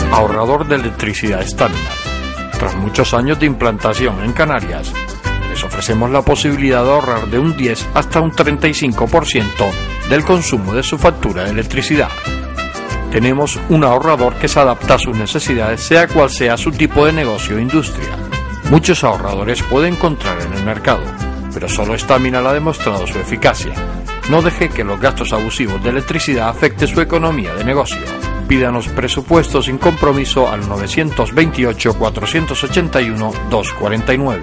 Ahorrador de electricidad Staminal. Tras muchos años de implantación en Canarias, les ofrecemos la posibilidad de ahorrar de un 10 hasta un 35% del consumo de su factura de electricidad. Tenemos un ahorrador que se adapta a sus necesidades, sea cual sea su tipo de negocio o industria. Muchos ahorradores puede encontrar en el mercado, pero solo Staminal ha demostrado su eficacia. No deje que los gastos abusivos de electricidad afecte su economía de negocio. Pídanos presupuestos sin compromiso al 921-481-249.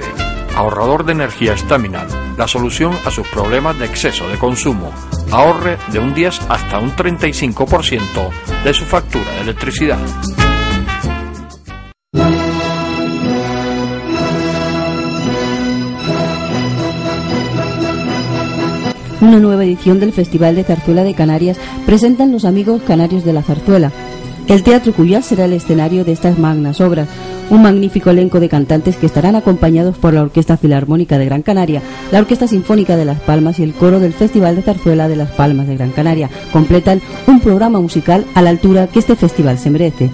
Ahorrador de energía Staminal, la solución a sus problemas de exceso de consumo. Ahorre de un 10 hasta un 35% de su factura de electricidad. Una nueva edición del Festival de Zarzuela de Canarias presentan los amigos canarios de la zarzuela. El Teatro Cuyás será el escenario de estas magnas obras, un magnífico elenco de cantantes que estarán acompañados por la Orquesta Filarmónica de Gran Canaria, la Orquesta Sinfónica de Las Palmas y el coro del Festival de Zarzuela de Las Palmas de Gran Canaria. Completan un programa musical a la altura que este festival se merece.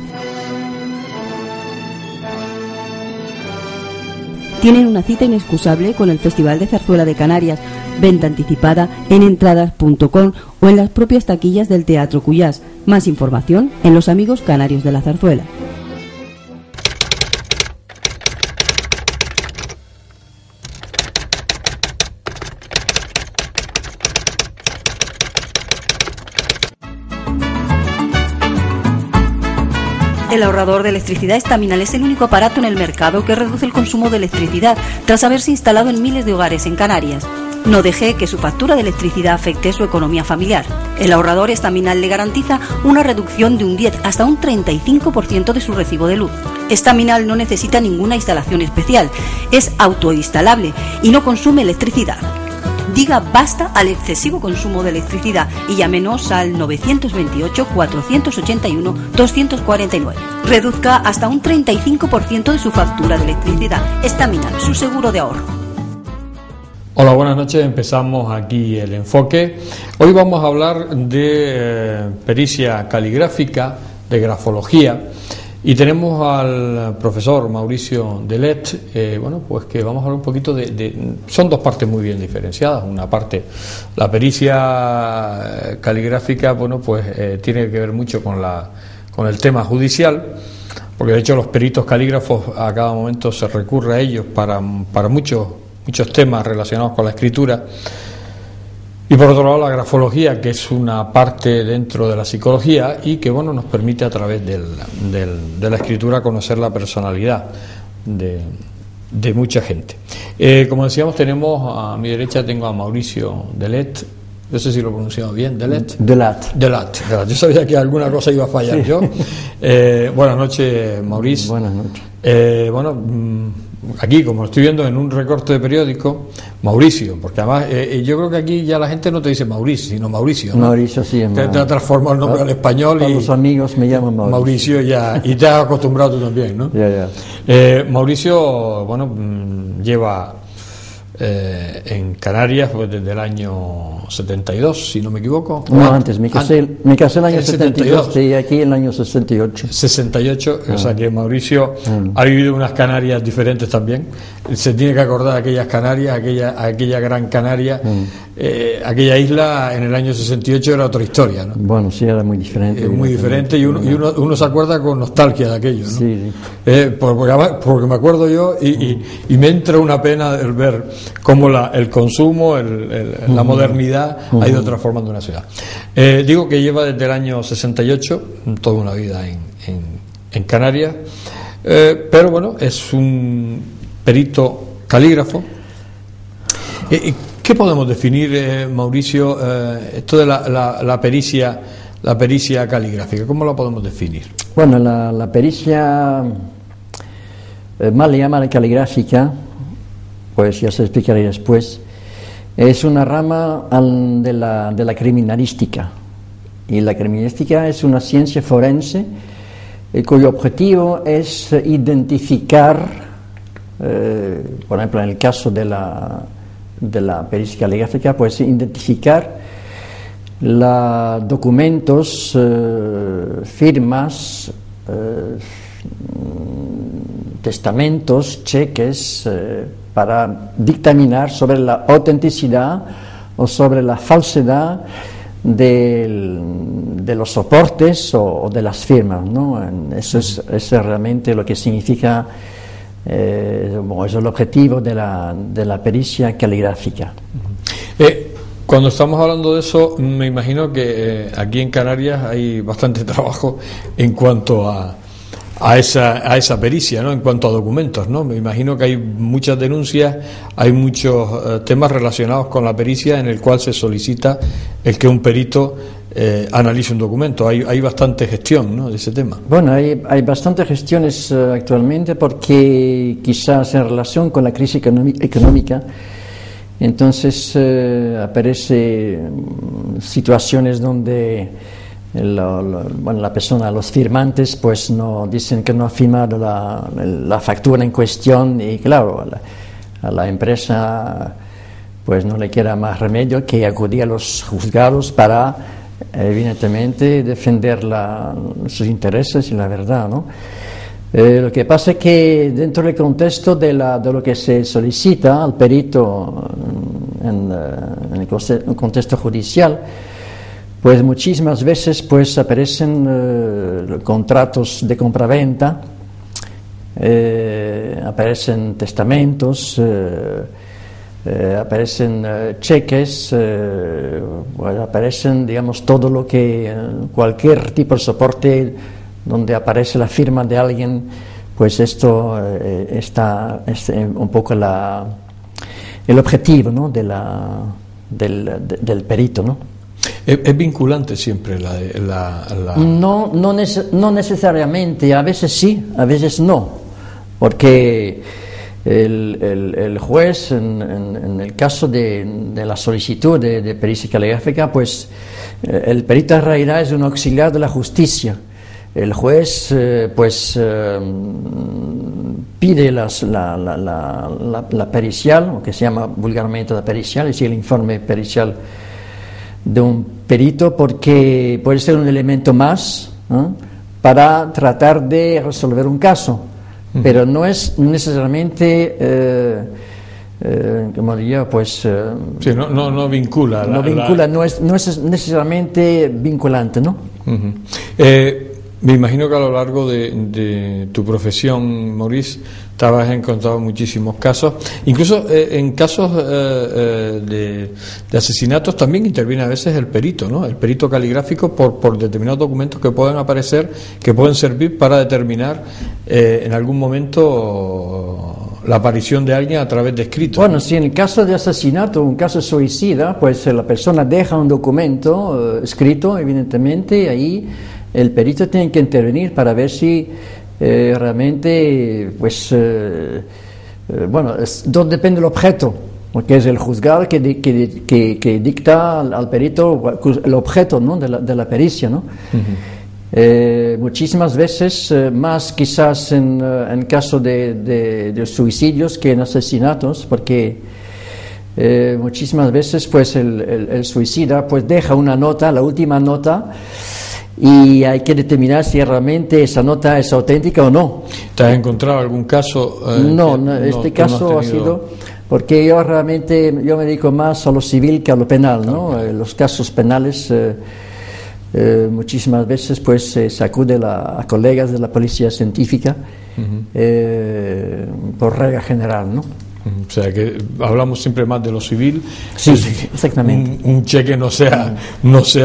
Tienen una cita inexcusable con el Festival de Zarzuela de Canarias, venta anticipada en entradas.com o en las propias taquillas del Teatro Cuyás. Más información en Los Amigos Canarios de la Zarzuela. El ahorrador de electricidad Staminal es el único aparato en el mercado que reduce el consumo de electricidad tras haberse instalado en miles de hogares en Canarias. No deje que su factura de electricidad afecte su economía familiar. El ahorrador Staminal le garantiza una reducción de un 10 hasta un 35% de su recibo de luz. Staminal no necesita ninguna instalación especial, es autoinstalable y no consume electricidad. Diga basta al excesivo consumo de electricidad y llámenos al 928-481-249. Reduzca hasta un 35% de su factura de electricidad. Staminal, su seguro de ahorro. Hola, buenas noches. Empezamos aquí el enfoque. Hoy vamos a hablar de pericia caligráfica, de grafología. Y tenemos al profesor Mauricio Delet, pues que vamos a hablar un poquito son dos partes muy bien diferenciadas. Una parte, la pericia caligráfica, tiene que ver mucho con el tema judicial, porque de hecho los peritos calígrafos a cada momento se recurre a ellos para muchos temas relacionados con la escritura. Y por otro lado la grafología, que es una parte dentro de la psicología y que nos permite a través de la escritura conocer la personalidad de mucha gente. Como decíamos, tenemos a mi derecha tengo a Mauricio Delet. No sé si lo he pronunciado bien, Delet. Delat. Yo sabía que alguna cosa iba a fallar yo. Buenas noches, Mauricio. Buenas noches. Aquí, como lo estoy viendo en un recorte de periódico, Mauricio, porque además yo creo que aquí ya la gente no te dice Mauricio, sino Mauricio, ¿no? Mauricio, sí. Te ha transformado el nombre al español. Y los amigos me llaman Mauricio. Mauricio ya, y te has acostumbrado tú también, ¿no? Ya. Mauricio, lleva en Canarias pues desde el año 72, si no me equivoco. No, antes, me casé el año 72 y aquí en el año 68. 68, o sea que Mauricio ha vivido unas Canarias diferentes también. Se tiene que acordar de aquellas Canarias, aquella gran Canaria, aquella isla en el año 68 era otra historia, ¿no? Bueno, sí, era muy diferente. Muy diferente y uno se acuerda con nostalgia de aquello, ¿no? Sí. Porque me acuerdo yo y me entra una pena el ver cómo el consumo, la modernidad ha ido transformando una ciudad. Digo que lleva desde el año 68 toda una vida en Canarias, pero bueno, es un perito calígrafo. ¿Qué podemos definir, Mauricio, esto de la pericia caligráfica? ¿Cómo la podemos definir? Bueno, la pericia, mal llamada caligráfica, pues ya se explicaré después, es una rama de la criminalística. Y la criminalística es una ciencia forense cuyo objetivo es identificar, por ejemplo, en el caso de la pericia caligráfica, pues identificar documentos, firmas, testamentos, cheques, para dictaminar sobre la autenticidad o sobre la falsedad de los soportes o de las firmas, ¿no? Eso es realmente lo que significa, es el objetivo de la pericia caligráfica. Cuando estamos hablando de eso, me imagino que aquí en Canarias hay bastante trabajo en cuanto a esa pericia, ¿no? En cuanto a documentos, ¿no? Me imagino que hay muchas denuncias, hay muchos temas relacionados con la pericia en el cual se solicita el que un perito analice un documento. Hay bastante gestión, ¿no?, de ese tema. Bueno, hay bastantes gestiones actualmente porque quizás en relación con la crisis económica, entonces aparecen situaciones donde la persona, los firmantes, pues no dicen que no ha firmado la factura en cuestión y claro, a la empresa pues no le queda más remedio que acudir a los juzgados para evidentemente defender sus intereses y la verdad, ¿no? Lo que pasa es que dentro del contexto de lo que se solicita al perito en el contexto judicial, pues muchísimas veces pues aparecen contratos de compraventa, aparecen testamentos, aparecen cheques, aparecen, digamos, todo lo que cualquier tipo de soporte donde aparece la firma de alguien, pues esto es un poco el objetivo, ¿no?, del perito, ¿no? ¿Es vinculante siempre No necesariamente, a veces sí, a veces no, porque el juez, en el caso de la solicitud de pericia caligráfica, pues el perito en realidad es un auxiliar de la justicia. El juez pide la pericial, o que se llama vulgarmente la pericial, es decir, el informe pericial de un perito, porque puede ser un elemento más, ¿no?, para tratar de resolver un caso, pero no es necesariamente como diría, pues sí, no vincula, no es necesariamente vinculante, ¿no? Me imagino que a lo largo de tu profesión, Maurice, te has encontrado muchísimos casos, incluso en casos de asesinatos también interviene a veces el perito, ¿no? El perito caligráfico por determinados documentos que pueden aparecer, que pueden servir para determinar en algún momento la aparición de alguien a través de escritos. Bueno, si en el caso de asesinato, un caso de suicida, pues la persona deja un documento escrito, evidentemente, y ahí el perito tiene que intervenir para ver si realmente, pues, bueno, depende del objeto, porque es el juzgado que dicta al perito el objeto, ¿no?, de la pericia, ¿no? Muchísimas veces, más quizás en caso de suicidios que en asesinatos, porque muchísimas veces pues el suicida pues deja una nota, la última nota, y hay que determinar si realmente esa nota es auténtica o no. ¿Te has encontrado algún caso? Este caso ha sido, porque yo me dedico más a lo civil que a lo penal, ¿no? Los casos penales muchísimas veces pues se acude a colegas de la policía científica, por regla general, ¿no? O sea que hablamos siempre más de lo civil. Sí, exactamente. Un cheque no sea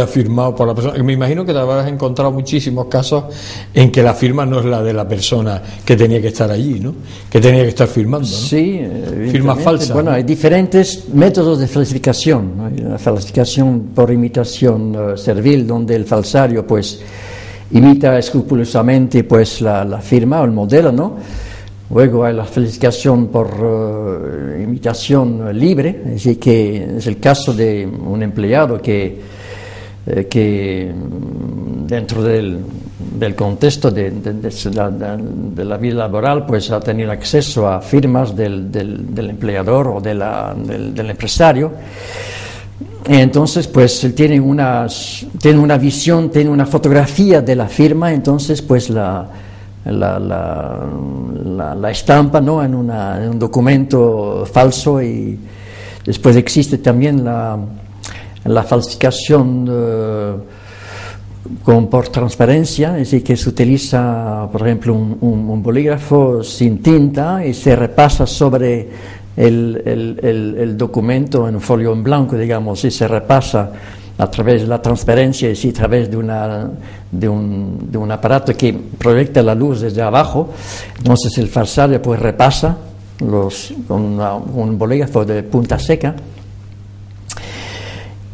firmado por la persona. Me imagino que te habrás encontrado muchísimos casos en que la firma no es la de la persona que tenía que estar allí, ¿no? Que tenía que estar firmando, ¿no? Sí, firma falsa. Bueno, ¿no? hay diferentes métodos de falsificación, ¿no? Hay la falsificación por imitación servil, donde el falsario pues imita escrupulosamente pues la firma o el modelo, ¿no? Luego hay la falsificación por imitación libre, es decir, que es el caso de un empleado que dentro del contexto de la vida laboral pues ha tenido acceso a firmas del empleador o del empresario. Y entonces pues él tiene una visión, tiene una fotografía de la firma, entonces pues la estampa, ¿no? en un documento falso, y después existe también la falsificación por transparencia, es decir, que se utiliza, por ejemplo, un bolígrafo sin tinta y se repasa sobre el documento en un folio en blanco, digamos, y se repasa a través de la transparencia, es decir, a través de un aparato que proyecta la luz desde abajo. Entonces el falsario pues repasa con un bolígrafo de punta seca,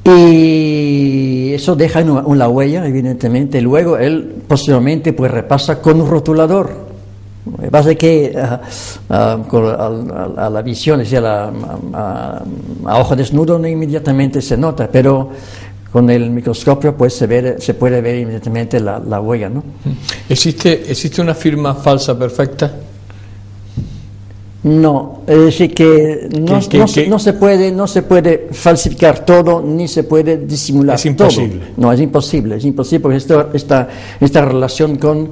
y eso deja una huella, evidentemente. Luego él posteriormente pues repasa con un rotulador. Lo que pasa es que a la visión, es decir, a ojo desnudo no inmediatamente se nota, pero con el microscopio pues se puede ver inmediatamente la huella, ¿no? ¿Existe una firma falsa perfecta? No, es decir, que no se puede falsificar todo, ni se puede disimular todo. Es imposible. No, es imposible porque esta relación con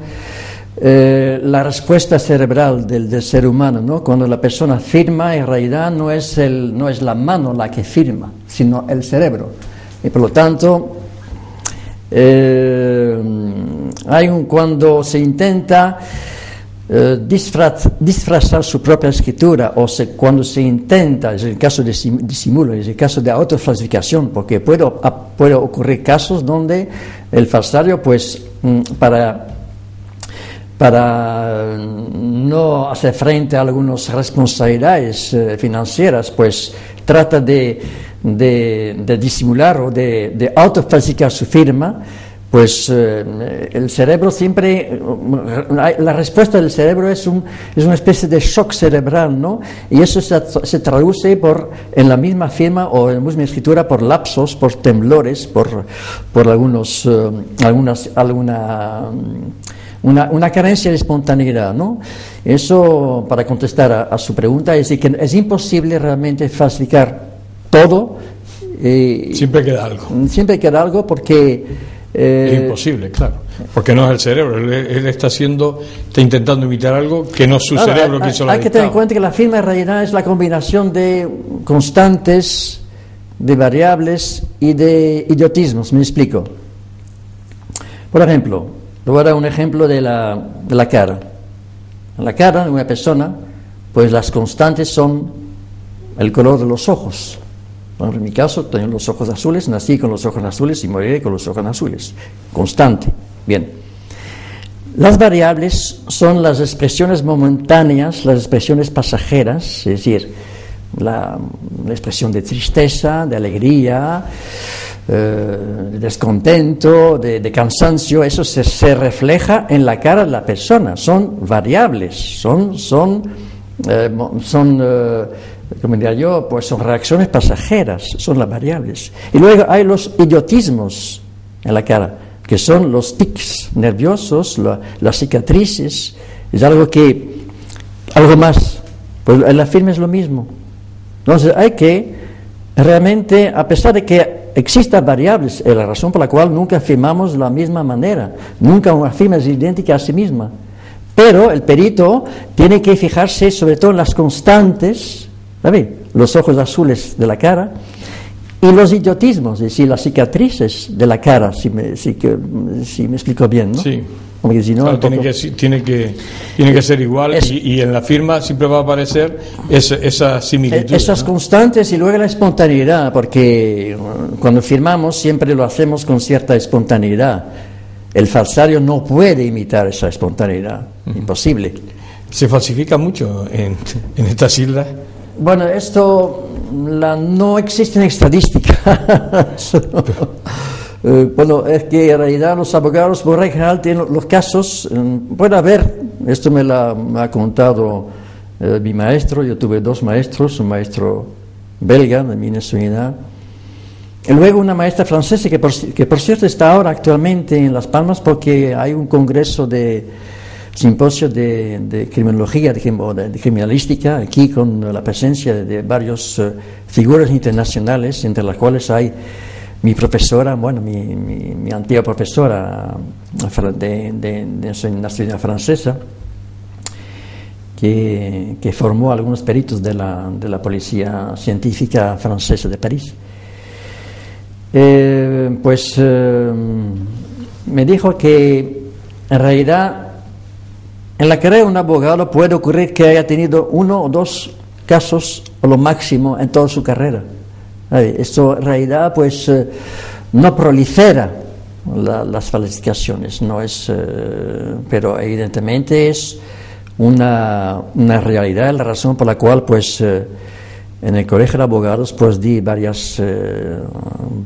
la respuesta cerebral del ser humano, ¿no? Cuando la persona firma, en realidad no es la mano la que firma, sino el cerebro. Y por lo tanto, cuando se intenta disfrazar su propia escritura, cuando se intenta, es el caso de disimulo, es el caso de autofalsificación, porque puede ocurrir casos donde el falsario, pues, para no hacer frente a algunas responsabilidades financieras, pues trata de disimular o de autofalsificar su firma. Pues el cerebro siempre, la respuesta del cerebro es una especie de shock cerebral, ¿no? Y eso se traduce en la misma firma o en la misma escritura por lapsos, por temblores, por una carencia de espontaneidad, ¿no? Eso, para contestar a su pregunta, es decir, que es imposible realmente falsificar todo. Siempre queda algo. Siempre queda algo porque es imposible, claro, porque no es el cerebro. Él está intentando imitar algo que no es su cerebro que hizo la dictado. Hay que tener en cuenta que la firma en realidad es la combinación de constantes, de variables y de idiotismos. Me explico. Por ejemplo, le voy a dar un ejemplo de la cara. En la cara de una persona, pues las constantes son el color de los ojos. Bueno, en mi caso, tengo los ojos azules, nací con los ojos azules y moriré con los ojos azules. Constante. Bien. Las variables son las expresiones momentáneas, las expresiones pasajeras, es decir, la expresión de tristeza, de alegría, de descontento, de cansancio. Eso se refleja en la cara de la persona. Son variables, son como diría yo, pues son reacciones pasajeras, son las variables. Y luego hay los idiotismos en la cara, que son los tics nerviosos, las cicatrices. Es algo más. Pues en la firma es lo mismo. Entonces hay que realmente, a pesar de que existan variables, es la razón por la cual nunca afirmamos de la misma manera, nunca una firma es idéntica a sí misma, pero el perito tiene que fijarse sobre todo en las constantes, ¿sabes? Los ojos azules de la cara y los idiotismos, es decir, las cicatrices de la cara, si me explico bien, ¿no? Sí. Porque si no, claro, tiene que ser igual y en la firma siempre va a aparecer esa similitud. Esas constantes y luego la espontaneidad, porque cuando firmamos siempre lo hacemos con cierta espontaneidad. El falsario no puede imitar esa espontaneidad, imposible. ¿Se falsifica mucho en estas islas? Bueno, esto no existe en estadística. Bueno, es que en realidad los abogados por regla general tienen los casos, puede haber, esto me ha contado mi maestro, yo tuve 2 maestros, un maestro belga de mi nacionalidad, y luego una maestra francesa que por cierto está ahora actualmente en Las Palmas porque hay un congreso de simposio de criminología, de criminalística, aquí con la presencia de varias figuras internacionales, entre las cuales hay mi profesora, bueno, mi antigua profesora de nacionalidad francesa, que formó a algunos peritos de la policía científica francesa de París. Me dijo que en realidad en la carrera de un abogado puede ocurrir que haya tenido 1 o 2 casos o lo máximo en toda su carrera. Esto en realidad pues no prolifera las falsificaciones, no es, pero evidentemente es una realidad, la razón por la cual pues en el Colegio de Abogados pues di varias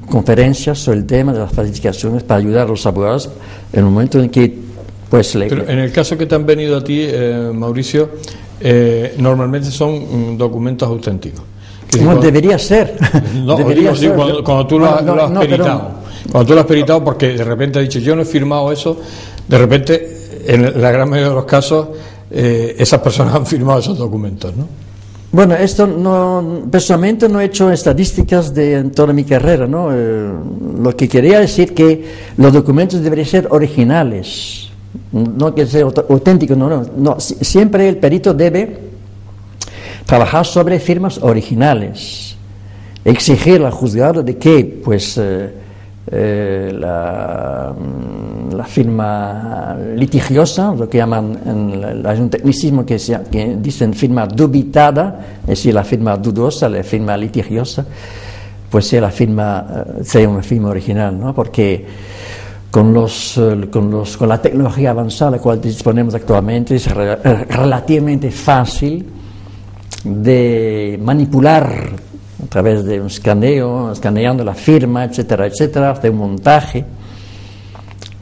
conferencias sobre el tema de las falsificaciones para ayudar a los abogados en el momento en que pues Pero en el caso que te han venido a ti, Mauricio, normalmente son documentos auténticos. No, debería ser. No, debería ser. Cuando tú lo has peritado. Cuando tú lo has peritado, porque de repente has dicho, yo no he firmado eso, de repente, en la gran mayoría de los casos, esas personas han firmado esos documentos, ¿no? Bueno, esto personalmente no he hecho estadísticas en toda mi carrera, ¿no? Lo que quería decir que los documentos deberían ser originales, no que sea auténticos, no. Siempre el perito debe trabajar sobre firmas originales, exigir al juzgado de que pues la firma litigiosa, lo que llaman hay un tecnicismo que dicen firma dubitada, es decir, la firma dudosa, la firma litigiosa, pues sea una firma original, ¿no? Porque con la tecnología avanzada a la cual disponemos actualmente es relativamente fácil de manipular a través de un escaneando la firma, etcétera, etcétera, hacer un montaje.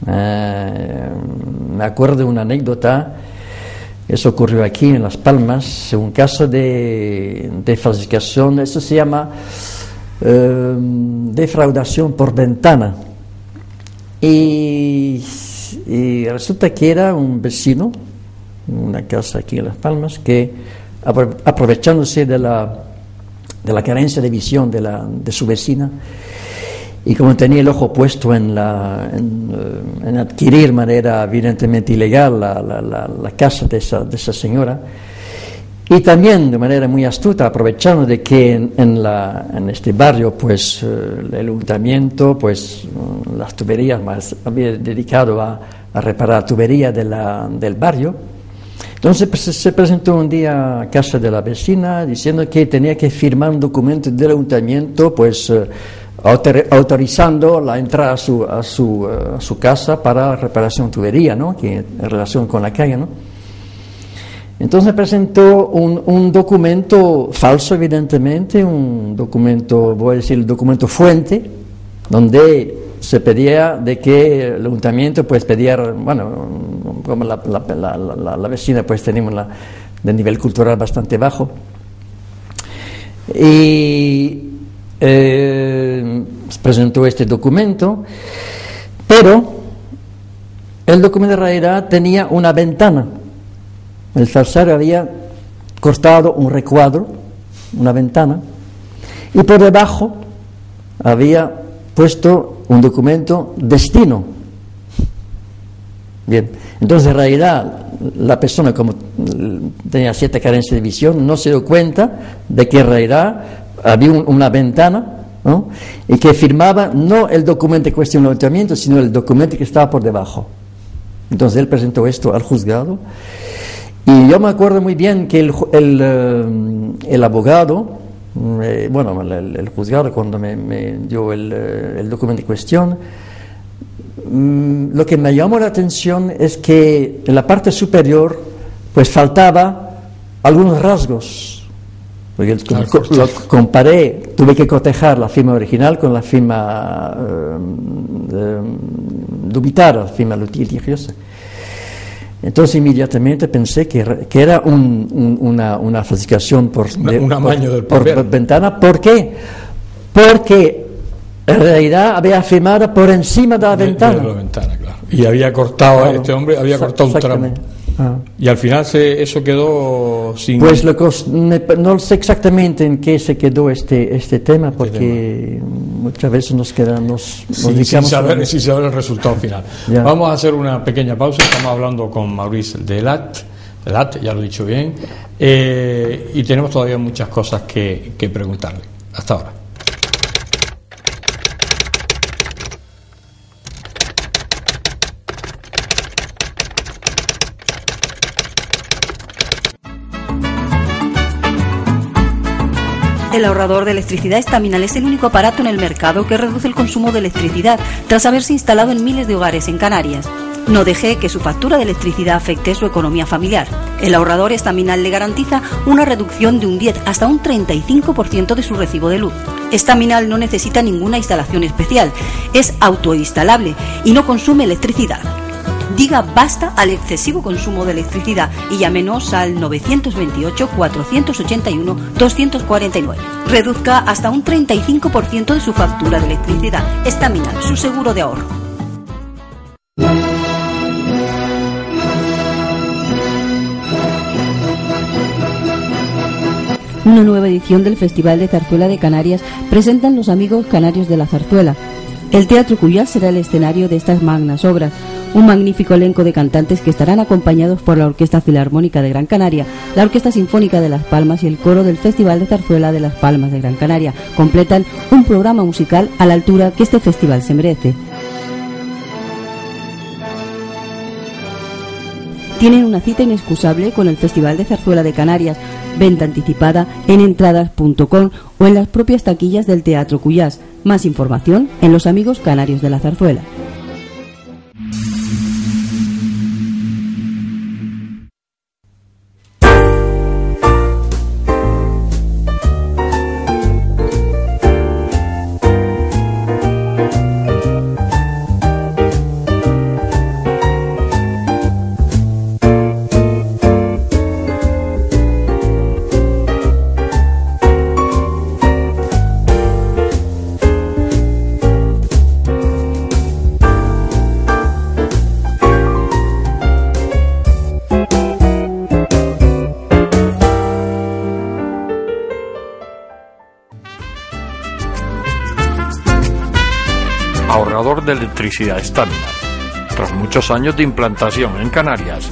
Me acuerdo de una anécdota, eso ocurrió aquí en Las Palmas, un caso de falsificación, eso se llama defraudación por ventana. Y resulta que era un vecino, una casa aquí en Las Palmas, que aprovechándose de la carencia de visión de su vecina, y como tenía el ojo puesto en adquirir de manera evidentemente ilegal la casa de esa señora, y también de manera muy astuta, aprovechando de que en este barrio pues el ayuntamiento pues las tuberías más había dedicado a reparar tuberías del barrio. Entonces se presentó un día a casa de la vecina diciendo que tenía que firmar un documento del ayuntamiento pues autorizando la entrada a su casa para reparación de tubería, ¿no? Que en relación con la calle, ¿no? Entonces presentó un documento falso, evidentemente, un documento, voy a decir el documento fuente, donde se pedía de que el ayuntamiento pues pedía, bueno, como la vecina pues teníamos de nivel cultural bastante bajo, y presentó este documento, pero el documento en realidad tenía una ventana. El falsario había cortado un recuadro, una ventana, y por debajo había puesto un documento destino. Bien, entonces en realidad la persona, como tenía cierta carencia de visión, no se dio cuenta de que en realidad había una ventana, ¿no?, y que firmaba no el documento de cuestión de ayuntamiento, sino el documento que estaba por debajo. Entonces él presentó esto al juzgado, y yo me acuerdo muy bien que el abogado, el juzgado, cuando me dio el documento en cuestión, lo que me llamó la atención es que en la parte superior pues faltaba algunos rasgos, porque lo comparé, tuve que cotejar la firma original con la firma dubitada, la firma litigiosa. Entonces inmediatamente pensé que era una falsificación por ventana. ¿Por qué? Porque en realidad había firmado por encima de la ventana. De la ventana, claro. Y había cortado, claro, este hombre había cortado un tramo. Y al final eso quedó sin... Pues no sé exactamente en qué se quedó este tema, porque muchas veces nos quedamos sin saber el resultado final. Vamos a hacer una pequeña pausa. Estamos hablando con Maurice Delat, ya lo he dicho bien, y tenemos todavía muchas cosas que preguntarle. Hasta ahora. El ahorrador de electricidad Estaminal es el único aparato en el mercado que reduce el consumo de electricidad tras haberse instalado en miles de hogares en Canarias. No deje que su factura de electricidad afecte su economía familiar. El ahorrador Estaminal le garantiza una reducción de un 10 hasta un 35% de su recibo de luz. Estaminal no necesita ninguna instalación especial, es autoinstalable y no consume electricidad. Diga basta al excesivo consumo de electricidad y llámenos al 928-481-249. Reduzca hasta un 35% de su factura de electricidad. Estaminal, su seguro de ahorro. Una nueva edición del Festival de Zarzuela de Canarias presentan los amigos canarios de la zarzuela. El Teatro Cuyás será el escenario de estas magnas obras. Un magnífico elenco de cantantes que estarán acompañados por la Orquesta Filarmónica de Gran Canaria, la Orquesta Sinfónica de Las Palmas y el coro del Festival de Zarzuela de Las Palmas de Gran Canaria completan un programa musical a la altura que este festival se merece. Tienen una cita inexcusable con el Festival de Zarzuela de Canarias, venta anticipada en entradas.com o en las propias taquillas del Teatro Cuyás. Más información en Los Amigos Canarios de la Zarzuela. Ahorrador de electricidad Estaminal. Tras muchos años de implantación en Canarias,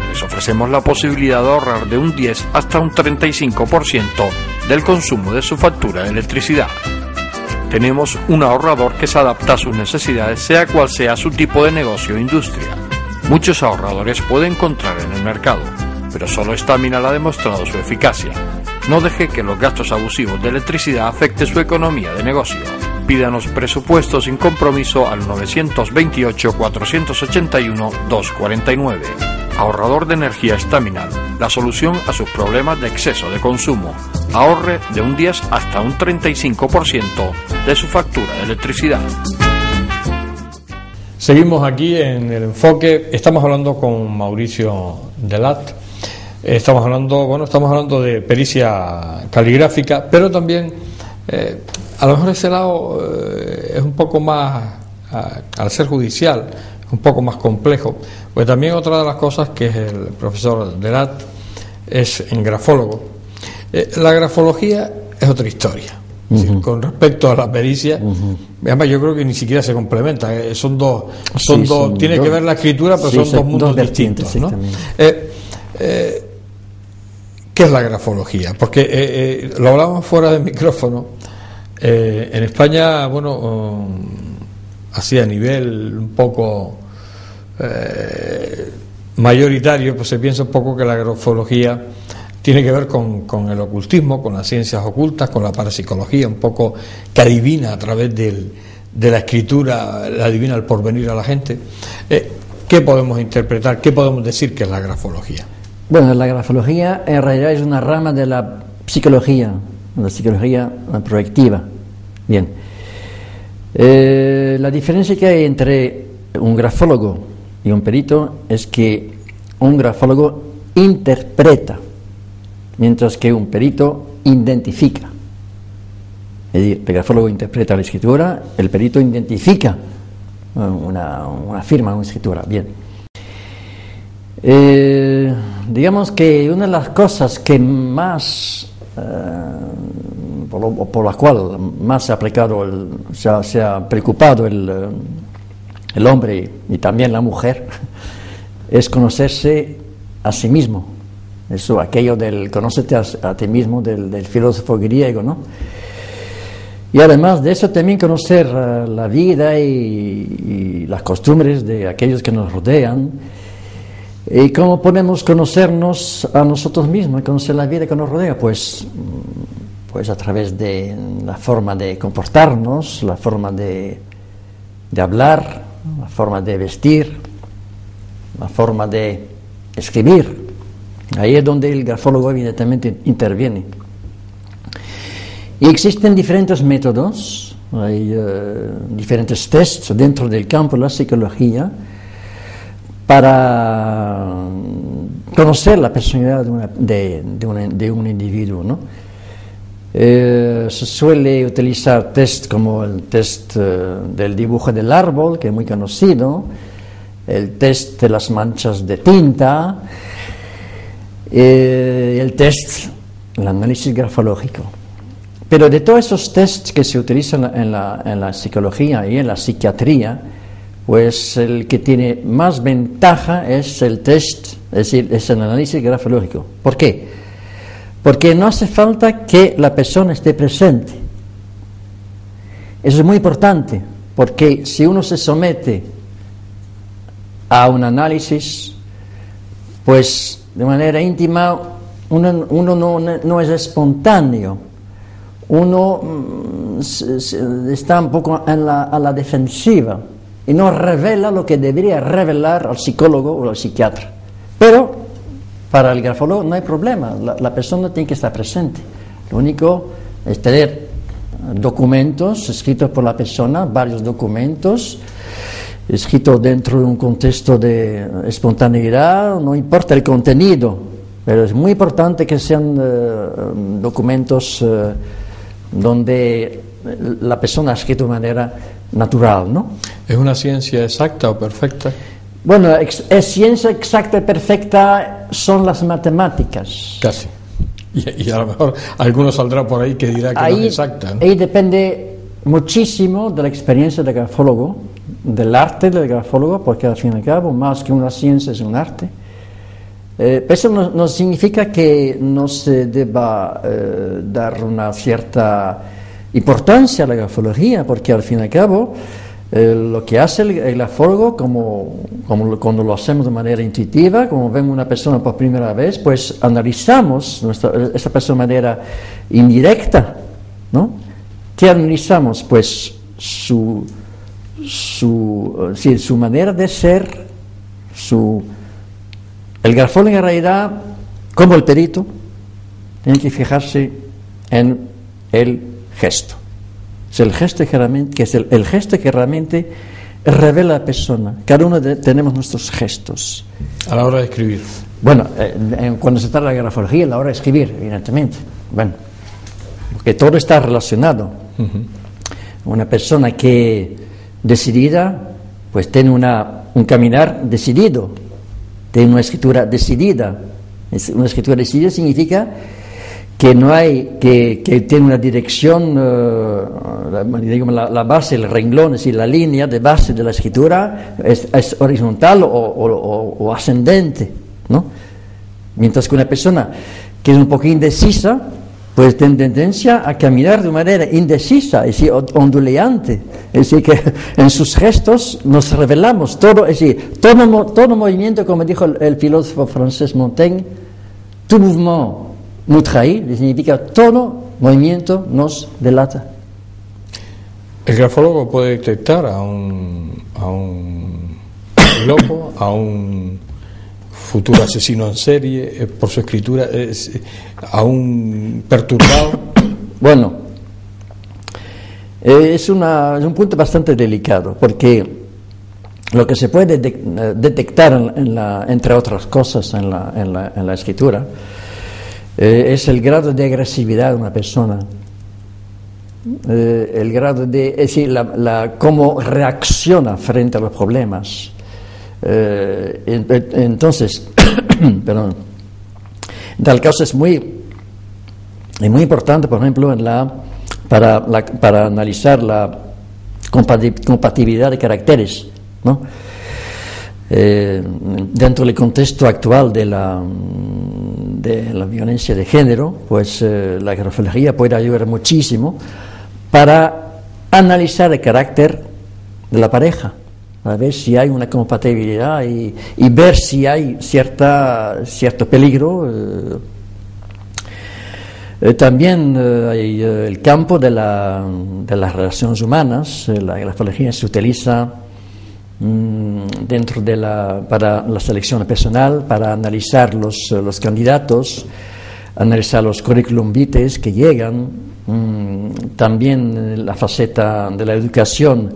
les ofrecemos la posibilidad de ahorrar de un 10 hasta un 35% del consumo de su factura de electricidad. Tenemos un ahorrador que se adapta a sus necesidades, sea cual sea su tipo de negocio o industria. Muchos ahorradores puede encontrar en el mercado, pero solo Estaminal ha demostrado su eficacia. No deje que los gastos abusivos de electricidad afecten su economía de negocio. Pídanos presupuesto sin compromiso al 928-481-249. Ahorrador de energía Estaminal, la solución a sus problemas de exceso de consumo. Ahorre de un 10 hasta un 35% de su factura de electricidad. Seguimos aquí en el enfoque. Estamos hablando con Mauricio Delat. Estamos hablando de pericia caligráfica, pero también a lo mejor ese lado es un poco más, al ser judicial, es un poco más complejo. Pues también otra de las cosas que es el profesor Delat es en grafólogo. La grafología es otra historia. Es decir, con respecto a la pericia, además yo creo que ni siquiera se complementa, son dos, tiene que ver la escritura, pero son dos mundos distintos, ¿no? ¿Qué es la grafología? Porque lo hablábamos fuera del micrófono. En España, bueno, así a nivel un poco mayoritario, pues se piensa un poco que la grafología tiene que ver con el ocultismo, con las ciencias ocultas, con la parapsicología, un poco que adivina a través de la escritura, la adivina el porvenir a la gente. ¿Qué podemos interpretar? ¿Qué podemos decir que es la grafología? Bueno, la grafología en realidad es una rama de la psicología proyectiva. Bien. La diferencia que hay entre un grafólogo y un perito es que un grafólogo interpreta, mientras que un perito identifica. Es decir, el grafólogo interpreta la escritura, el perito identifica una firma, una escritura. Bien. Digamos que una de las cosas que más, por la cual más se ha aplicado, se ha preocupado el hombre y también la mujer, es conocerse a sí mismo. Eso, aquello del conócete a ti mismo del filósofo griego, ¿no? Y además de eso también conocer la vida y las costumbres de aquellos que nos rodean. ¿Y cómo podemos conocernos a nosotros mismos, conocer la vida que nos rodea? Pues a través de la forma de comportarnos, la forma de hablar, la forma de vestir, la forma de escribir. Ahí es donde el grafólogo evidentemente interviene. Y existen diferentes métodos, hay diferentes tests dentro del campo de la psicología para conocer la personalidad de un individuo, ¿no? Se suele utilizar test como el test del dibujo del árbol, que es muy conocido, el test de las manchas de tinta, el test, el análisis grafológico. Pero de todos esos tests que se utilizan en la psicología y en la psiquiatría, pues el que tiene más ventaja es el test, es decir, es el análisis grafológico. ¿Por qué? Porque no hace falta que la persona esté presente. Eso es muy importante, porque si uno se somete a un análisis, pues de manera íntima, uno no es espontáneo, uno está un poco a la defensiva y no revela lo que debería revelar al psicólogo o al psiquiatra. Pero para el grafólogo no hay problema, la persona tiene que estar presente. Lo único es tener documentos escritos por la persona, varios documentos, escritos dentro de un contexto de espontaneidad, no importa el contenido, pero es muy importante que sean documentos donde la persona ha escrito de manera natural, ¿no? ¿Es una ciencia exacta o perfecta? Bueno, es ciencia exacta y perfecta son las matemáticas. Casi. Y a lo mejor alguno saldrá por ahí que dirá que no es exacta, ¿no? Ahí depende muchísimo de la experiencia del grafólogo, del arte del grafólogo, porque al fin y al cabo, más que una ciencia es un arte. Eso no significa que no se deba dar una cierta importancia a la grafología, porque al fin y al cabo lo que hace el grafólogo, como cuando lo hacemos de manera intuitiva, como vemos una persona por primera vez, pues analizamos esa persona de manera indirecta, ¿no? ¿Qué analizamos? Pues su manera de ser, el grafólogo en realidad, como el perito, tiene que fijarse en el gesto. Es el gesto que realmente revela a la persona. Cada uno tenemos nuestros gestos. A la hora de escribir. Bueno, cuando se trata de la grafología, a la hora de escribir, evidentemente. Bueno, porque todo está relacionado. Una persona que decidida, pues tiene un caminar decidido, tiene una escritura decidida. Una escritura decidida significa que no hay, que tiene una dirección, digamos, la base, el renglón, es decir, la línea de base de la escritura es horizontal o ascendente, ¿no? Mientras que una persona que es un poco indecisa, pues tiene tendencia a caminar de manera indecisa, es decir, onduleante, es decir, que en sus gestos nos revelamos todo, es decir, todo movimiento, como dijo el filósofo francés Montaigne, tout mouvement nous trahit, significa todo movimiento nos delata. El grafólogo puede detectar a un loco, a un futuro asesino en serie, por su escritura, a un perturbado. Bueno, es un punto bastante delicado, porque lo que se puede detectar entre otras cosas en la escritura es el grado de agresividad de una persona, el grado de, es decir, cómo reacciona frente a los problemas. Entonces, perdón, en tal caso es muy importante, por ejemplo, para analizar la compatibilidad de caracteres, ¿no? Dentro del contexto actual de la violencia de género, pues la grafología puede ayudar muchísimo para analizar el carácter de la pareja, a ver si hay una compatibilidad y ver si hay cierto peligro. También hay el campo de las relaciones humanas. La grafología se utiliza para la selección personal, para analizar los candidatos, analizar los curriculum vitae que llegan, también la faceta de la educación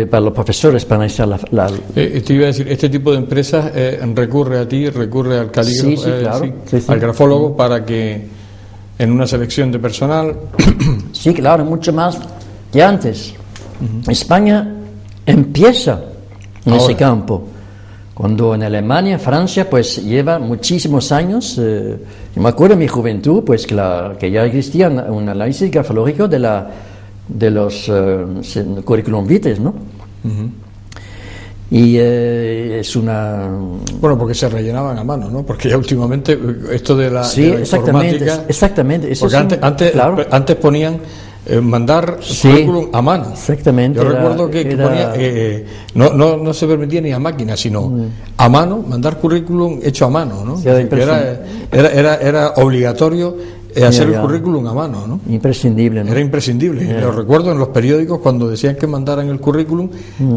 para los profesores, para analizar te iba a decir, este tipo de empresas recurre al calígrafo, sí, claro, sí. Al grafólogo, para que en una selección de personal. Sí, claro, mucho más que antes. España empieza en ese campo, cuando en Alemania, Francia, pues lleva muchísimos años. Yo me acuerdo en mi juventud, pues que ya existía un análisis grafológico de los curriculum vitae, ¿no? Y es una... Bueno, porque se rellenaban a mano, ¿no? Porque ya últimamente esto de la, sí, de la informática... exactamente. Eso porque antes ponían mandar currículum a mano. Exactamente. Yo recuerdo que ponía, no se permitía ni a máquina, sino a mano, mandar currículum hecho a mano, ¿no? Sí, era obligatorio hacer el currículum a mano, ¿no? Imprescindible, ¿no? Era imprescindible. Lo recuerdo en los periódicos, cuando decían que mandaran el currículum,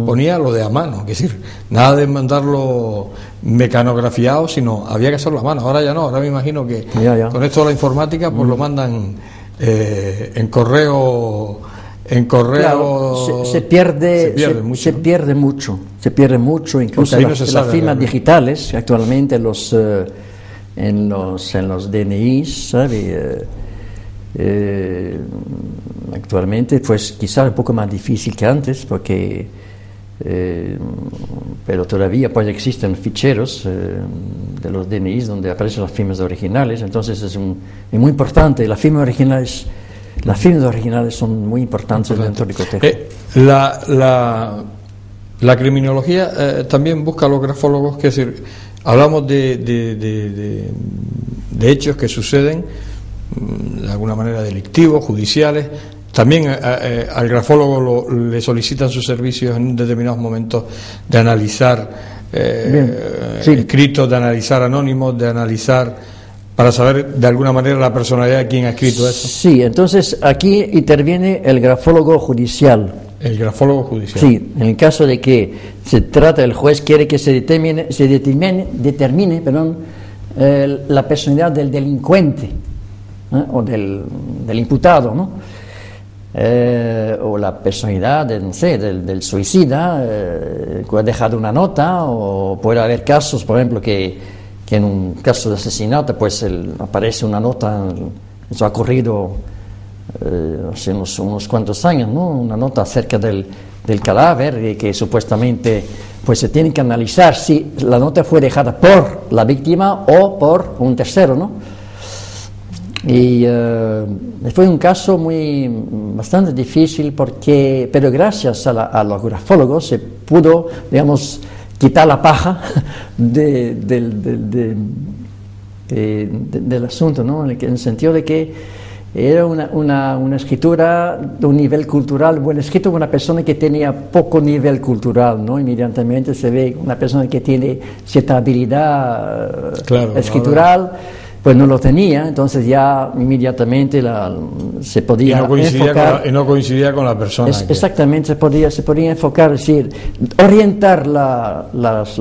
ponía lo de a mano, es decir, nada de mandarlo mecanografiado, sino había que hacerlo a mano. Ahora ya no, ahora me imagino que con esto de la informática pues lo mandan en correo. Claro, se pierde mucho, incluso en las firmas digitales actualmente en los DNI, ¿sabe? Actualmente pues quizás un poco más difícil que antes, porque pero todavía pues existen ficheros de los DNI donde aparecen las firmas originales. Entonces es muy importante. Las firmas originales son muy importantes dentro del cotejo. La criminología también busca a los grafólogos, que es decir, hablamos de hechos que suceden de alguna manera delictivos, judiciales. También al grafólogo le solicitan sus servicios en determinados momentos de analizar escritos, de analizar anónimos, de analizar, para saber de alguna manera la personalidad de quien ha escrito eso. Sí, entonces aquí interviene el grafólogo judicial. El grafólogo judicial. Sí, en el caso de que se trata, el juez quiere que se determine la personalidad del delincuente, o del imputado, ¿no? O la personalidad del suicida, que ha dejado una nota, o puede haber casos, por ejemplo, que en un caso de asesinato pues aparece una nota. Eso ha ocurrido hace unos cuantos años, ¿no? Una nota acerca del cadáver, que supuestamente pues se tiene que analizar si la nota fue dejada por la víctima o por un tercero, ¿no? Y fue un caso bastante difícil pero gracias a los grafólogos se pudo, digamos, quitar la paja del asunto, ¿no? En el sentido de que era una escritura de un nivel cultural bueno escrito por una persona que tenía poco nivel cultural, ¿no? Inmediatamente se ve una persona que tiene cierta habilidad escritural, pues no lo tenía, entonces ya inmediatamente se podía enfocar. Y no coincidía con la persona. Exactamente, se podía enfocar, es decir, orientar las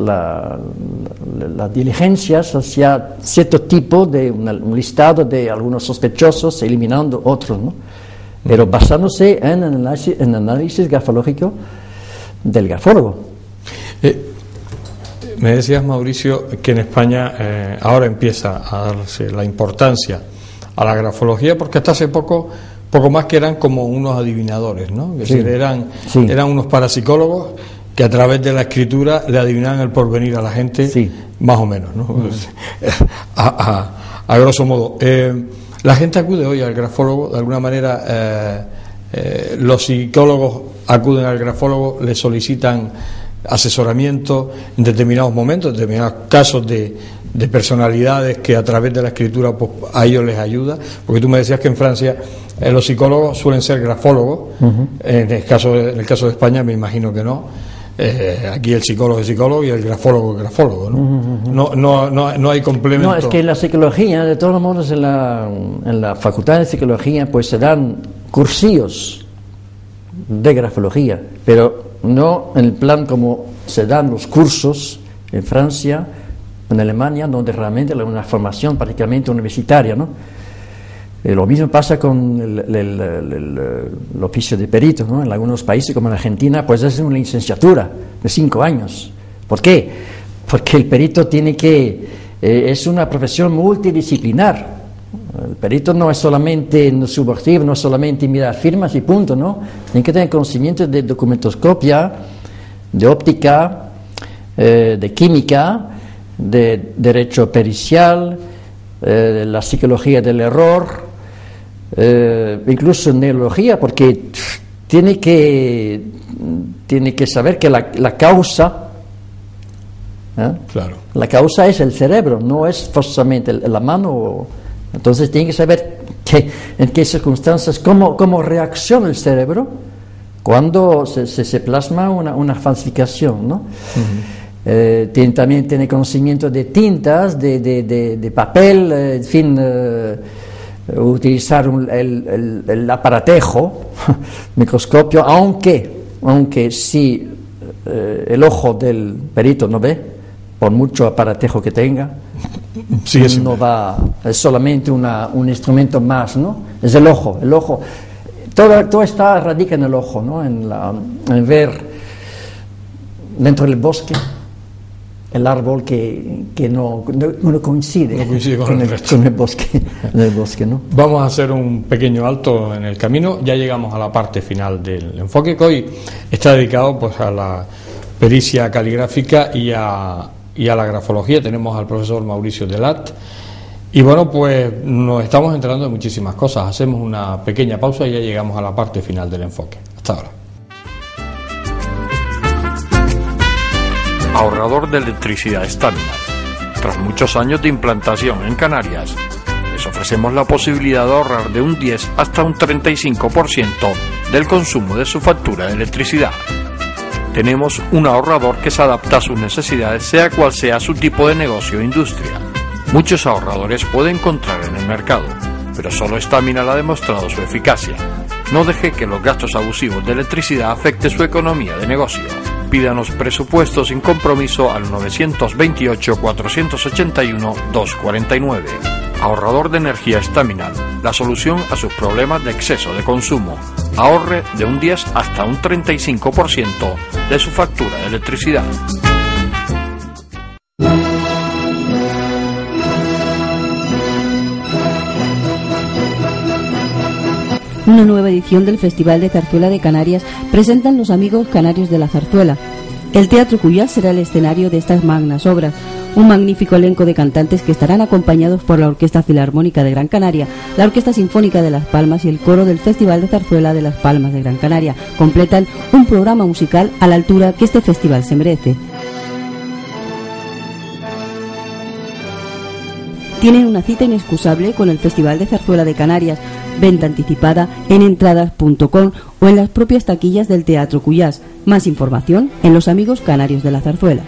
diligencias hacia cierto tipo de un listado de algunos sospechosos, eliminando otros, ¿no? Pero basándose en análisis grafológico del grafólogo. Me decías, Mauricio, que en España ahora empieza a darse la importancia a la grafología, porque hasta hace poco más que eran como unos adivinadores, ¿no? Es decir, eran unos parapsicólogos que a través de la escritura le adivinaban el porvenir a la gente, más o menos, ¿no? A grosso modo. La gente acude hoy al grafólogo, de alguna manera los psicólogos acuden al grafólogo, le solicitan asesoramiento en determinados momentos, en determinados casos de personalidades que a través de la escritura pues, a ellos les ayuda, porque tú me decías que en Francia los psicólogos suelen ser grafólogos. En el caso de España me imagino que no. Aquí el psicólogo es psicólogo y el grafólogo es grafólogo, ¿no? No hay complemento. No, es que en la psicología, de todos modos, en la facultad de psicología pues se dan cursillos de grafología, pero no en el plan como se dan los cursos en Francia, en Alemania, donde realmente hay una formación prácticamente universitaria, ¿no? Lo mismo pasa con el oficio de perito, ¿no? En algunos países como en Argentina pues es una licenciatura de 5 años. ¿Por qué? Porque el perito es una profesión multidisciplinar. El perito no es solamente subjetivo, no es solamente mirar firmas y punto, ¿no? Tiene que tener conocimiento de documentoscopia, de óptica, de química, de derecho pericial, de la psicología del error, incluso neurología, porque tiene que saber que la causa, la causa es el cerebro, no es forzosamente la mano. Entonces tiene que saber en qué circunstancias, cómo reacciona el cerebro cuando se plasma una falsificación, ¿no? También tiene conocimiento de tintas, de papel, en fin, utilizar el aparatejo, microscopio, aunque si el ojo del perito no ve, por mucho aparatejo que tenga, no va, es solamente un instrumento más, ¿no? Es el ojo. Todo radica en el ojo, ¿no? En ver dentro del bosque el árbol que no coincide con el bosque, ¿no? Vamos a hacer un pequeño alto en el camino. Ya llegamos a la parte final del enfoque, que hoy está dedicado pues a la pericia caligráfica y a la grafología. Tenemos al profesor Mauricio Delat y bueno, pues nos estamos enterando de muchísimas cosas. Hacemos una pequeña pausa y ya llegamos a la parte final del enfoque. Hasta ahora. Ahorrador de electricidad Staminar. Tras muchos años de implantación en Canarias, les ofrecemos la posibilidad de ahorrar de un 10 hasta un 35% del consumo de su factura de electricidad. Tenemos un ahorrador que se adapta a sus necesidades, sea cual sea su tipo de negocio o industria. Muchos ahorradores puede encontrar en el mercado, pero solo Staminar ha demostrado su eficacia. No deje que los gastos abusivos de electricidad afecten su economía de negocio. Pídanos presupuesto sin compromiso al 921-481-249. Ahorrador de energía Staminar, la solución a sus problemas de exceso de consumo. Ahorre de un 10 hasta un 35% de su factura de electricidad. Una nueva edición del Festival de Zarzuela de Canarias presentan los amigos canarios de la zarzuela. El Teatro Cuyás será el escenario de estas magnas obras, un magnífico elenco de cantantes que estarán acompañados por la Orquesta Filarmónica de Gran Canaria, la Orquesta Sinfónica de Las Palmas y el coro del Festival de Zarzuela de Las Palmas de Gran Canaria. Completan un programa musical a la altura que este festival se merece. Tienen una cita inexcusable con el Festival de Zarzuela de Canarias, venta anticipada en entradas.com o en las propias taquillas del Teatro Cuyás. Más información en Los Amigos Canarios de la Zarzuela.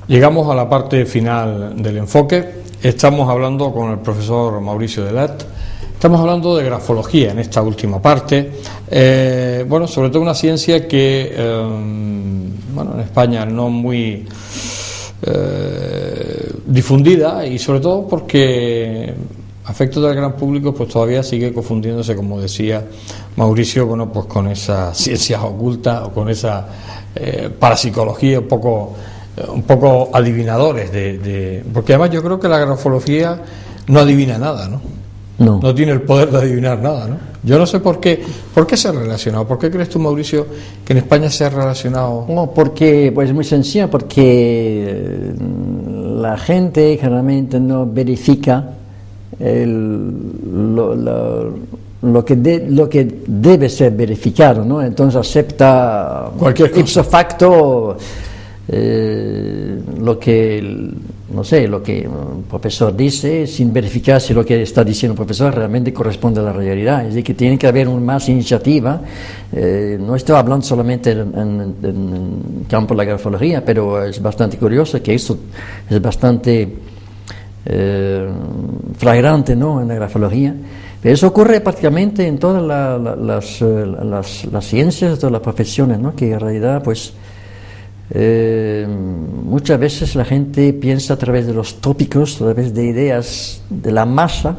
Llegamos a la parte final del enfoque. Estamos hablando con el profesor Mauricio Delat. Estamos hablando de grafología en esta última parte. Bueno, sobre todo una ciencia que, en España no muy difundida, y sobre todo porque a efectos del gran público pues todavía sigue confundiéndose, como decía Mauricio, bueno, pues con esas ciencias ocultas o con esa parapsicología un poco adivinadores porque además yo creo que la grafología no adivina nada, ¿no? No tiene el poder de adivinar nada, ¿no? Yo no sé por qué se ha relacionado. ¿Por qué crees tú, Mauricio, que en España se ha relacionado? No, porque, pues muy sencillo, porque la gente generalmente no verifica lo que debe ser verificado, ¿no? Entonces acepta cualquier cosa, ipso facto lo que el profesor dice, sin verificar si lo que está diciendo el profesor realmente corresponde a la realidad. Es decir, que tiene que haber más iniciativa. No estoy hablando solamente en el campo de la grafología, pero es bastante curioso que eso es bastante flagrante, ¿no?, en la grafología. Pero eso ocurre prácticamente en todas las ciencias, todas las profesiones, ¿no?, que en realidad pues muchas veces la gente piensa a través de los tópicos, a través de ideas de la masa,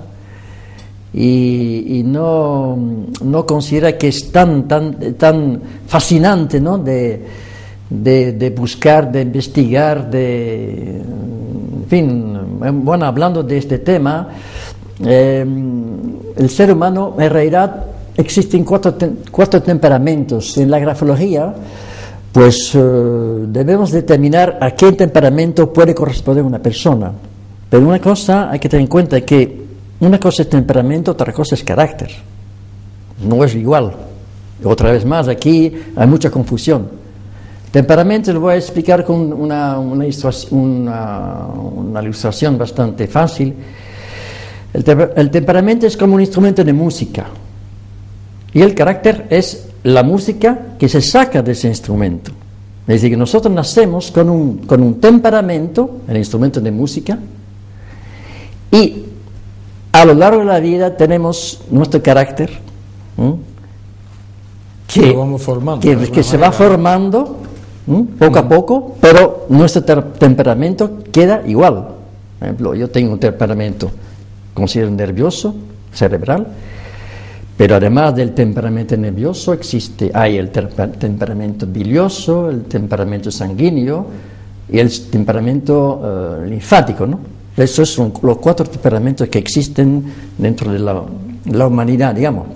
y no considera que es tan fascinante, ¿no?, de buscar, de investigar, en fin, bueno, hablando de este tema, el ser humano en realidad existen cuatro temperamentos. En la grafología pues debemos determinar a qué temperamento puede corresponder una persona. Pero una cosa hay que tener en cuenta, que una cosa es temperamento, otra cosa es carácter. No es igual. Otra vez más, aquí hay mucha confusión. Temperamento lo voy a explicar con una ilustración bastante fácil. El temperamento es como un instrumento de música, y el carácter es la música que se saca de ese instrumento. Es decir, que nosotros nacemos con un temperamento, el instrumento de música, y a lo largo de la vida tenemos nuestro carácter, que se va formando poco a poco, pero nuestro temperamento queda igual. Por ejemplo, yo tengo un temperamento, considero nervioso, cerebral. Pero además del temperamento nervioso hay el temperamento bilioso, el temperamento sanguíneo y el temperamento linfático, ¿no? Esos son los cuatro temperamentos que existen dentro de la humanidad, digamos.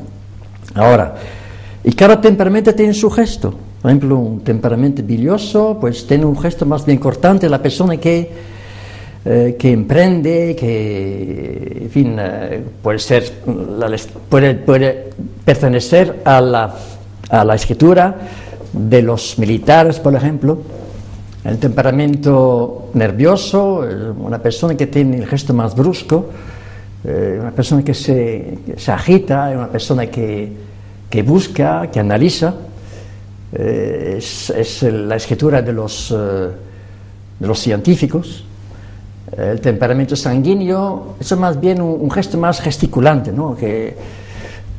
Ahora, y cada temperamento tiene su gesto. Por ejemplo, un temperamento bilioso pues tiene un gesto más bien cortante. La persona que emprende, que, en fin, puede pertenecer a la escritura de los militares, por ejemplo. El temperamento nervioso, una persona que tiene el gesto más brusco, una persona que se agita, una persona que busca, que analiza. Es la escritura de los científicos. El temperamento sanguíneo, eso es más bien un gesto más gesticulante, ¿no? Que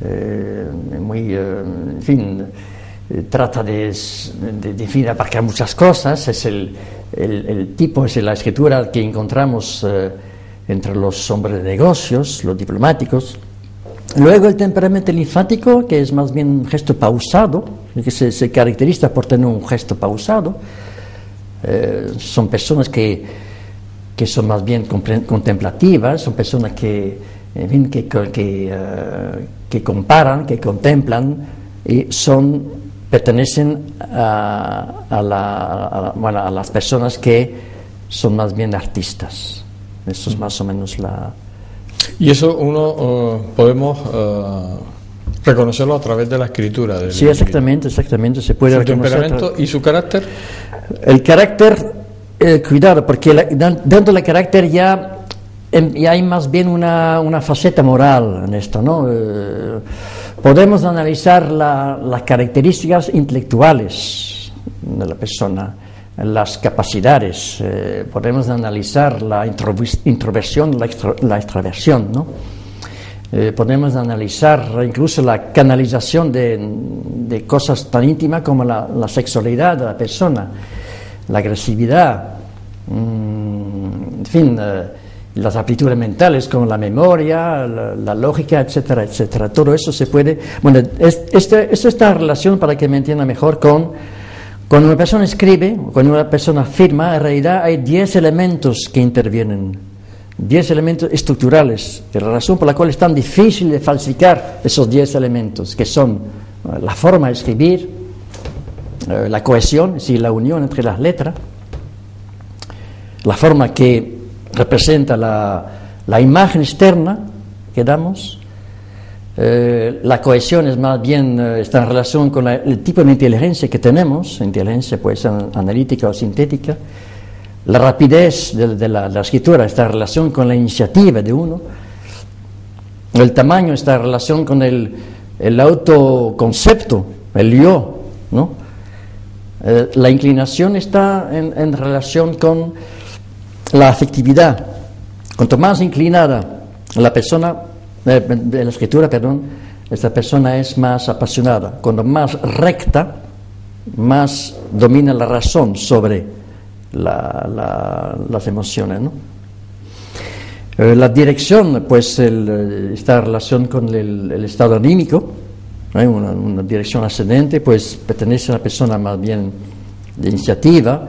en fin, trata de abarcar muchas cosas. Es el tipo, es la escritura que encontramos entre los hombres de negocios, los diplomáticos. Luego el temperamento linfático, que es más bien un gesto pausado, que se caracteriza por tener un gesto pausado. Son personas que son más bien contemplativas, son personas que, en fin, que comparan, que contemplan y pertenecen a las personas que son más bien artistas. Eso es más o menos la... Y eso podemos reconocerlo a través de la escritura. Sí, exactamente, se puede ¿Su reconocer. temperamento y su carácter? El carácter, cuidado, porque dentro del carácter ya hay más bien una faceta moral en esto, ¿no? Podemos analizar las características intelectuales de la persona, las capacidades, podemos analizar la introversión, la extraversión, ¿no? Podemos analizar incluso la canalización de cosas tan íntimas como la sexualidad de la persona, la agresividad, en fin, las aptitudes mentales como la memoria, la lógica, etcétera, etcétera. Todo eso se puede... Bueno, esto está en relación, para que me entienda mejor, cuando una persona escribe, cuando una persona firma, en realidad hay 10 elementos que intervienen, 10 elementos estructurales, la razón por la cual es tan difícil de falsificar esos 10 elementos, que son la forma de escribir, la cohesión, es decir, la unión entre las letras, la forma que representa la imagen externa que damos, la cohesión es más bien, está en relación con el tipo de inteligencia que tenemos, inteligencia puede ser analítica o sintética, la rapidez de la escritura está en relación con la iniciativa de uno, el tamaño está en relación con el autoconcepto, el yo, ¿no? La inclinación está en relación con la afectividad. Cuanto más inclinada la persona, de la escritura, perdón, esta persona es más apasionada. Cuando más recta, más domina la razón sobre las emociones, ¿no? La dirección, pues, está en relación con el estado anímico, ¿no? Una dirección ascendente, pues, pertenece a la persona más bien de iniciativa,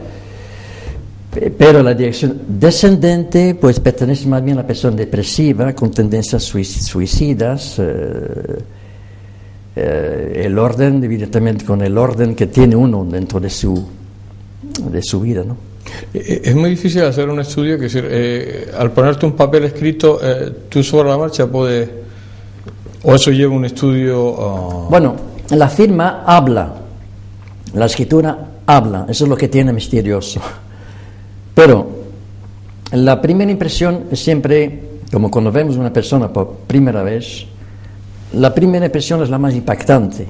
pero la dirección descendente, pues, pertenece más bien a la persona depresiva, con tendencias suicidas. El orden, evidentemente, con el orden que tiene uno dentro de su vida, ¿no? Es muy difícil hacer un estudio, que al ponerte un papel escrito, tú sobre la marcha puedes, o eso lleva un estudio. Bueno, la firma habla, la escritura habla, eso es lo que tiene misterioso. Pero la primera impresión es siempre, como cuando vemos una persona por primera vez, la primera impresión es la más impactante.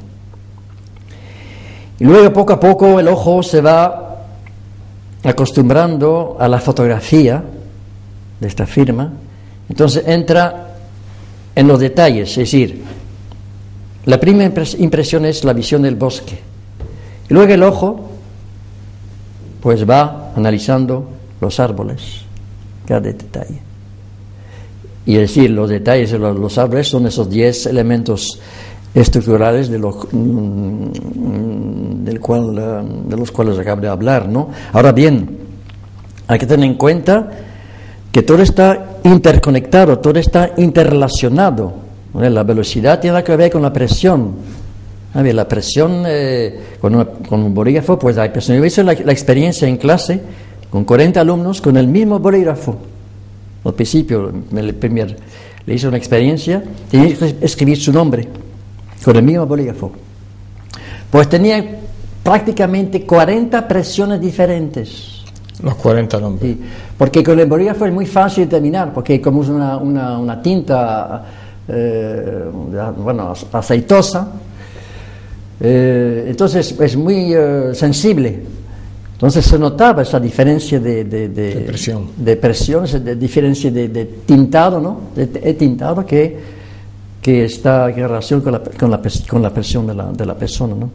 Y luego, poco a poco, el ojo se va acostumbrando a la fotografía de esta firma, entonces entra en los detalles, es decir, la primera impresión es la visión del bosque, y luego el ojo pues va analizando los árboles, cada detalle, y es decir, los detalles de los árboles son esos 10 elementos estructurales de los cuales acabo de hablar, ¿no? Ahora bien, hay que tener en cuenta que todo está interconectado, todo está interrelacionado, ¿no? La velocidad tiene que ver con la presión. A ver, la presión con un bolígrafo, pues hay personas. Yo he hecho la experiencia en clase con 40 alumnos con el mismo bolígrafo. Al principio le hice una experiencia, tenía que escribir su nombre con el mismo bolígrafo. Pues tenía prácticamente 40 presiones diferentes. Los 40 nombres. Sí, porque con el bolígrafo es muy fácil terminar, porque como es una tinta aceitosa, entonces es muy sensible. Entonces se notaba esa diferencia de presión, esa diferencia de tintado, ¿no? De tintado que está en relación con la presión de la persona, ¿no?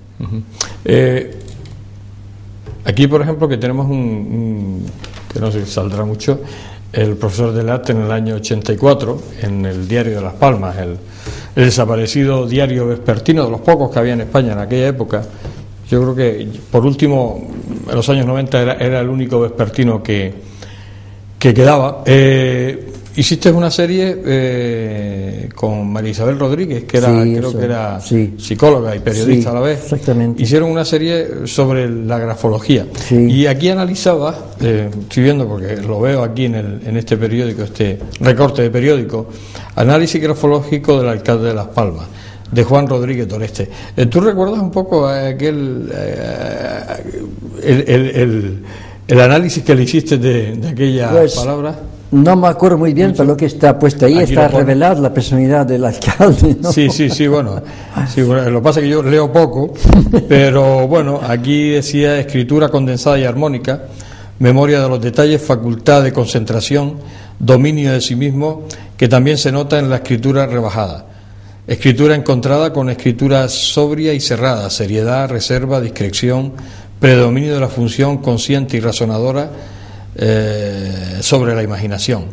Aquí, por ejemplo, que tenemos que no sé si saldrá mucho, el profesor Delat en el año 84, en el Diario de Las Palmas, el desaparecido diario vespertino, de los pocos que había en España en aquella época. Yo creo que, por último, en los años 90 era el único vespertino que quedaba. Hiciste una serie con María Isabel Rodríguez, que era, que era psicóloga y periodista a la vez. Exactamente. Hicieron una serie sobre la grafología. Sí. Y aquí analizaba, estoy viendo porque lo veo aquí en este periódico, este recorte de periódico, análisis grafológico del alcalde de Las Palmas, de Juan Rodríguez Doreste. ¿Tú recuerdas un poco aquel el análisis que le hiciste de aquella palabra? No me acuerdo muy bien, pero lo que está puesto ahí está revelada la personalidad del alcalde, ¿no? Sí, bueno, lo que pasa es que yo leo poco, pero bueno, aquí decía escritura condensada y armónica, memoria de los detalles, facultad de concentración, dominio de sí mismo, que también se nota en la escritura rebajada. Escritura encontrada con escritura sobria y cerrada, seriedad, reserva, discreción, predominio de la función consciente y razonadora sobre la imaginación,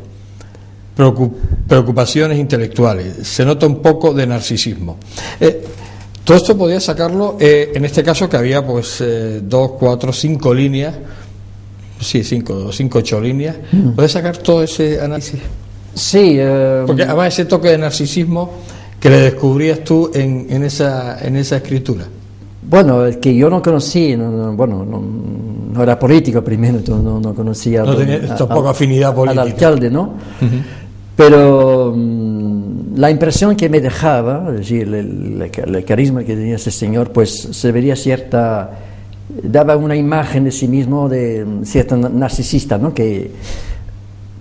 preocupaciones intelectuales, se nota un poco de narcisismo. Todo esto podía sacarlo, en este caso que había pues 2, 4, 5 líneas, 5, 8 líneas, ¿puedes sacar todo ese análisis? Sí, porque además ese toque de narcisismo que le descubrías tú en esa escritura. Bueno, el que yo no conocí, no era político primero, no conocía no tenía tampoco afinidad política al alcalde, ¿no? Pero la impresión que me dejaba, es decir, el carisma que tenía ese señor, pues se vería daba una imagen de sí mismo de cierta narcisista, ¿no?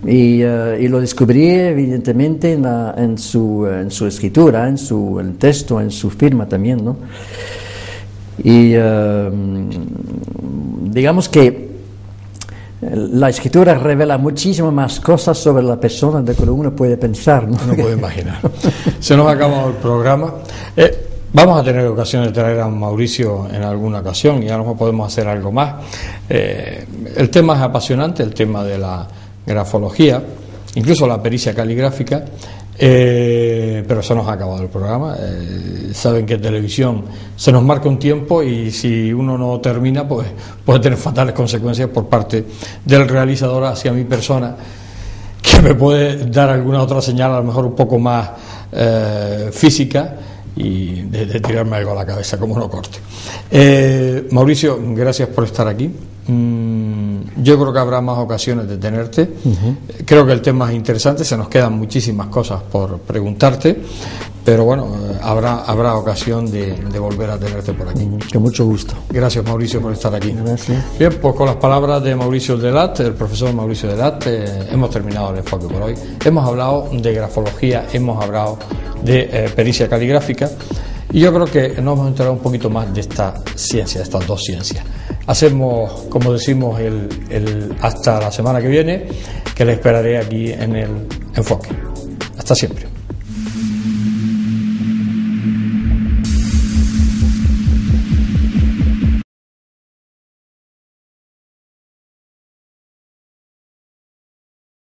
Y lo descubrí evidentemente en su escritura, en el texto, en su firma también, ¿no? Y digamos que la escritura revela muchísimo más cosas sobre la persona de lo que uno puede pensar, ¿no? No puede imaginar. Se nos ha acabado el programa. Vamos a tener ocasión de traer a Mauricio en alguna ocasión y a lo mejor podemos hacer algo más. El tema es apasionante, el tema de la grafología, incluso la pericia caligráfica. Pero se nos ha acabado el programa. Saben que en televisión se nos marca un tiempo y si uno no termina, pues puede tener fatales consecuencias por parte del realizador hacia mi persona, que me puede dar alguna otra señal, a lo mejor un poco más física, y de tirarme algo a la cabeza como no corte. Mauricio, gracias por estar aquí. Yo creo que habrá más ocasiones de tenerte. Creo que el tema es interesante, se nos quedan muchísimas cosas por preguntarte, pero bueno, habrá ocasión de volver a tenerte por aquí. Con mucho gusto. Gracias, Mauricio, por estar aquí. Gracias. Bien, pues con las palabras de Mauricio Delat, el profesor Mauricio Delat, hemos terminado el enfoque por hoy. Hemos hablado de grafología, hemos hablado de pericia caligráfica, y yo creo que nos hemos enterado un poquito más de esta ciencia, de estas dos ciencias. Hacemos, como decimos, hasta la semana que viene, que le esperaré aquí en el enfoque. Hasta siempre.